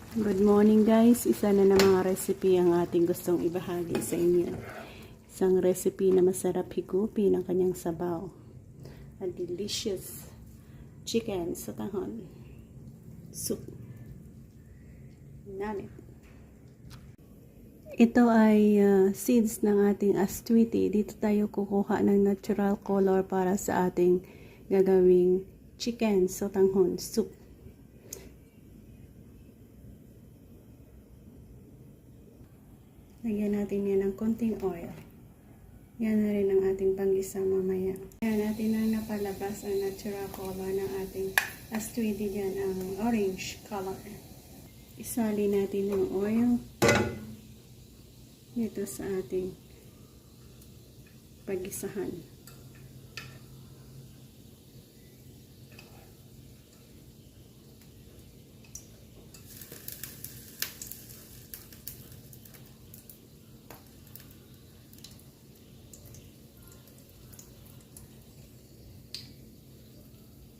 Good morning guys, isa na mga recipe ang ating gustong ibahagi sa inyo. Isang recipe na masarap higupin ang kanyang sabaw. A delicious chicken sa tahon soup. Namin. Ito ay seeds ng ating aswiti. Dito tayo kukuha ng natural color para sa ating gagawing chicken sa tahon soup. Lagyan natin yan ng konting oil. Yan na rin ang ating panggisa mamaya. Yan natin ang napalabas ang natural color ng ating aswiti dyan, ang orange color. Isali natin yung oil dito sa ating paggisahan.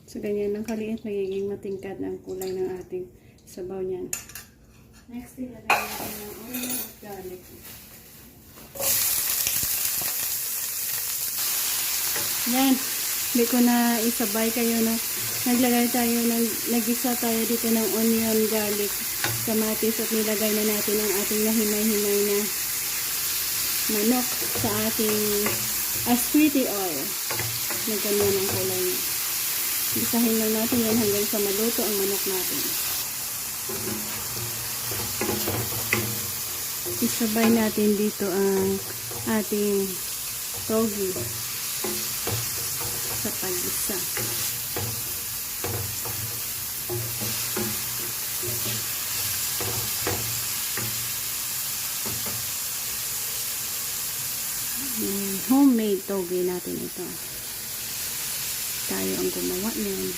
So, ganyan ng kaliit, magiging matingkad ang kulay ng ating sabaw niyan. Next, ilagay natin ng onion at garlic. Yan. Hindi ko na isabay kayo na nagisa tayo dito ng onion, garlic, kamatis at nilagay na natin ang ating nahimay-himay na manok sa ating aswiti oil. Ganyan ang kulay niya. Isahin lang natin yan hanggang sa maluto ang manok natin. Isabay natin dito ang ating togi sa pag-isa. Homemade togi natin ito. Tayo ang gumawa niyan.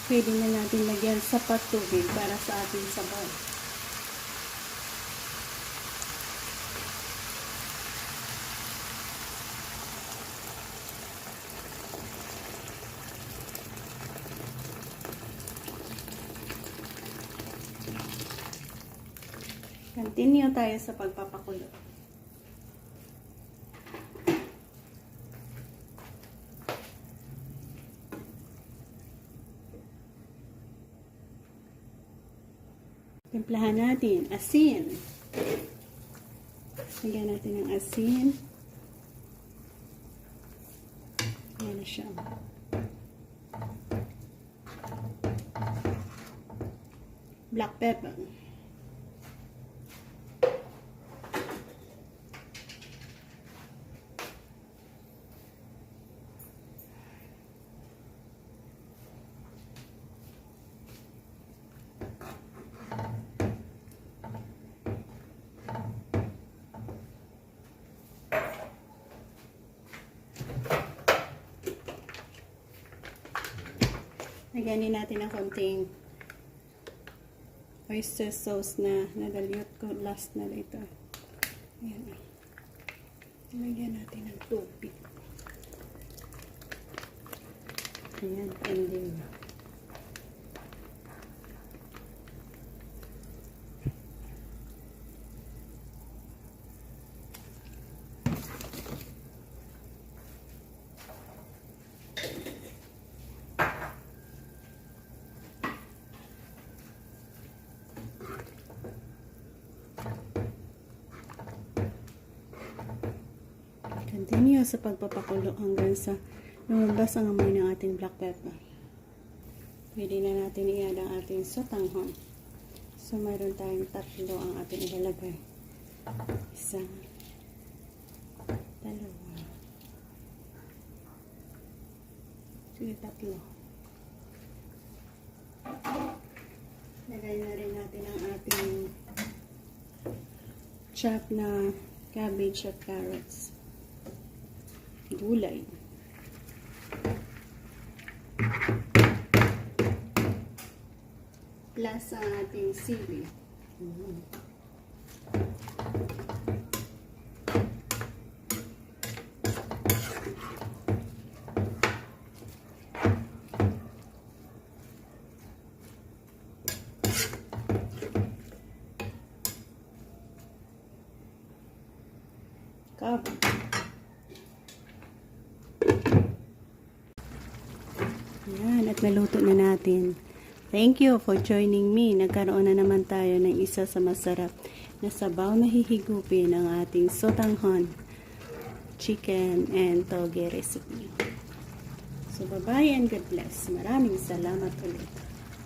Pwede na natin lagyan sapat tubig para sa ating sabaw. Continue tayo sa pagpapakulo. Timplahan natin asin. Lagyan natin ng asin. Ayan na siya. Black pepper. Lagyan natin ng konting oyster sauce na nadalyot ko last na ito. Ayan. Lagyan natin ng tubig. Ayan, ending. Continue sa pagpapakulo hanggang sa lumabas ang amoy ng ating black pepper. Pwede na natin i-add ang ating sotanghon. So, mayroon tayong tatlo ang ating ilalagay. Isa, dalawa, sige, tatlo. Ilagay na rin natin ang ating chop na cabbage at carrots. Gulay. Plus ang ating sili. Kab. Yan, at naluto na natin. Thank you for joining me. Nagkaroon na naman tayo ng isa sa masarap na sabaw na hihigupin ng ating sotanghon chicken and toge recipe. So, bye-bye and God bless. Maraming salamat ulit.